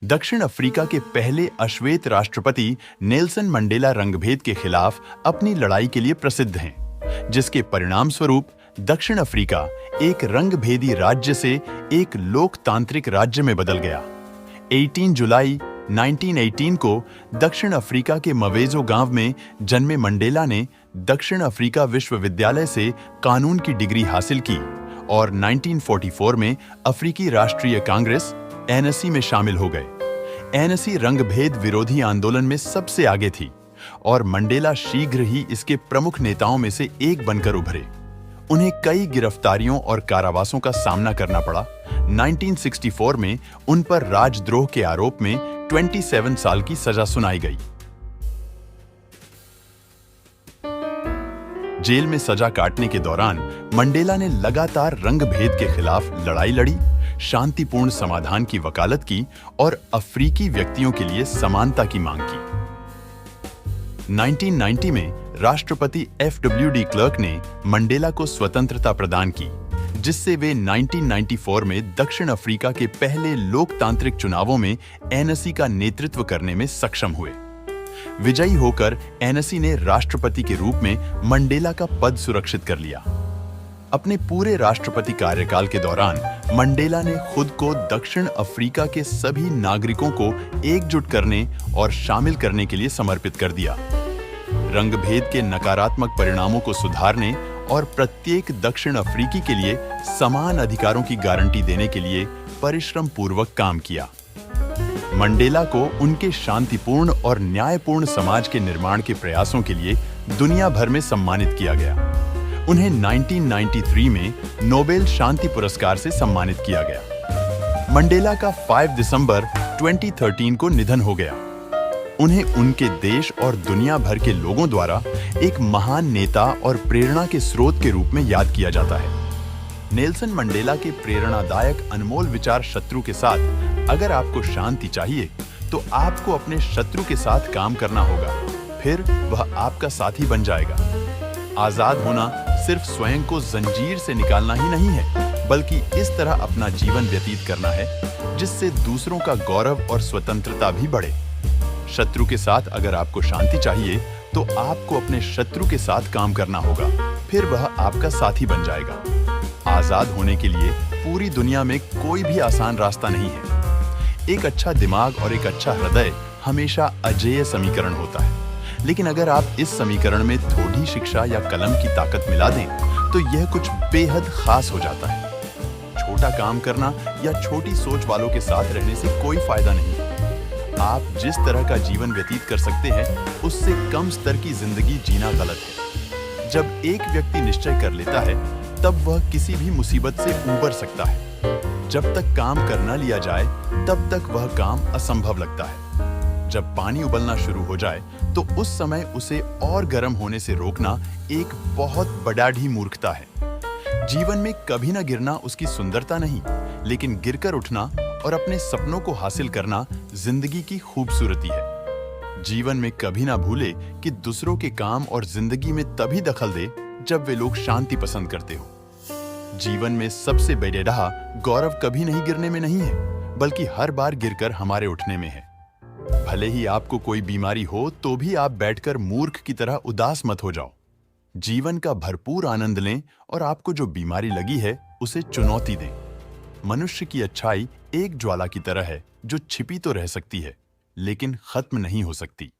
दक्षिण अफ्रीका के पहले अश्वेत राष्ट्रपति नेल्सन मंडेला रंगभेद के खिलाफ अपनी लड़ाई के लिए प्रसिद्ध हैं, जिसके परिणाम स्वरूप दक्षिण अफ्रीका एक रंगभेदी राज्य से एक लोकतांत्रिक राज्य में बदल गया। 18 जुलाई 1918 को दक्षिण अफ्रीका के मवेजो गांव में जन्मे मंडेला ने दक्षिण अफ्रीका विश्वविद्यालय से कानून की डिग्री हासिल की और 1944 में अफ्रीकी राष्ट्रीय कांग्रेस एनएसी में शामिल हो गए। एनएसी रंगभेद विरोधी आंदोलन में सबसे आगे थी और मंडेला शीघ्र ही इसके प्रमुख नेताओं में से एक बनकर उभरे। उन्हें कई गिरफ्तारियों और कारावासों का सामना करना पड़ा। 1964 में उन पर राजद्रोह के आरोप में 27 साल की सजा सुनाई गई। जेल में सजा काटने के दौरान मंडेला ने लगातार रंगभेद के खिलाफ लड़ाई लड़ी, शांतिपूर्ण समाधान की वकालत की और अफ्रीकी व्यक्तियों के लिए समानता की मांग की। 1990 में राष्ट्रपति एफडब्ल्यूडी क्लर्क ने मंडेला को स्वतंत्रता प्रदान की, जिससे वे 1994 में दक्षिण अफ्रीका के पहले लोकतांत्रिक चुनावों में एनएसी का नेतृत्व करने में सक्षम हुए। विजयी होकर एनएसी ने राष्ट्रपति के रूप में मंडेला का पद सुरक्षित कर लिया। अपने पूरे राष्ट्रपति कार्यकाल के दौरान मंडेला ने खुद को दक्षिण अफ्रीका के सभी नागरिकों को एकजुट करने और शामिल करने के लिए समर्पित कर दिया। रंगभेद के नकारात्मक परिणामों को सुधारने और प्रत्येक दक्षिण अफ्रीकी के लिए समान अधिकारों की गारंटी देने के लिए परिश्रम पूर्वक काम किया। मंडेला को उनके शांतिपूर्ण और न्यायपूर्ण समाज के निर्माण के प्रयासों के लिए दुनिया भर में सम्मानित किया गया। उन्हें 1993 में नोबेल शांति पुरस्कार से सम्मानित किया गया। मंडेला का 5 दिसंबर 2013 को निधन हो गया। उन्हें उनके देश और दुनिया भर के लोगों द्वारा एक महान नेता और प्रेरणा के स्रोत के रूप में याद किया जाता है। नेल्सन मंडेला के प्रेरणादायक अनमोल विचार शत्रु के साथ, अगर आपको शांति चाहिए तो आपको अपने शत्रु के साथ काम करना होगा, फिर वह आपका साथी बन जाएगा। आजाद होना सिर्फ स्वयं को जंजीर से निकालना ही नहीं है, बल्कि इस तरह अपना जीवन व्यतीत करना है जिससे दूसरों का गौरव और स्वतंत्रता भी बढ़े। शत्रु के साथ अगर आपको शांति चाहिए तो आपको अपने शत्रु के साथ काम करना होगा, फिर वह आपका साथी बन जाएगा। आजाद होने के लिए पूरी दुनिया में कोई भी आसान रास्ता नहीं है। एक अच्छा दिमाग और एक अच्छा हृदय हमेशा अजेय समीकरण होता है, लेकिन अगर आप इस समीकरण में थोड़ी शिक्षा या कलम की ताकत मिला दें तो यह कुछ बेहद खास हो जाता है। छोटा काम करना या छोटी सोच वालों के साथ रहने से कोई फायदा नहीं। आप जिस तरह का जीवन व्यतीत कर सकते हैं उससे कम स्तर की जिंदगी जीना गलत है। जब एक व्यक्ति निश्चय कर लेता है तब वह किसी भी मुसीबत से उबर सकता है। जब तक काम कर न लिया जाए तब तक वह काम असंभव लगता है। जब पानी उबलना शुरू हो जाए तो उस समय उसे और गर्म होने से रोकना एक बहुत बड़ी मूर्खता है। जीवन में कभी न गिरना उसकी सुंदरता नहीं, लेकिन गिरकर उठना और अपने सपनों को हासिल करना जिंदगी की खूबसूरती है। जीवन में कभी ना भूले कि दूसरों के काम और जिंदगी में तभी दखल दे जब वे लोग शांति पसंद करते हो। जीवन में सबसे बड़ी राह गौरव कभी नहीं गिरने में नहीं है, बल्कि हर बार गिरकर हमारे उठने में है। भले ही आपको कोई बीमारी हो तो भी आप बैठकर मूर्ख की तरह उदास मत हो जाओ। जीवन का भरपूर आनंद लें और आपको जो बीमारी लगी है उसे चुनौती दें। मनुष्य की अच्छाई एक ज्वाला की तरह है जो छिपी तो रह सकती है, लेकिन खत्म नहीं हो सकती।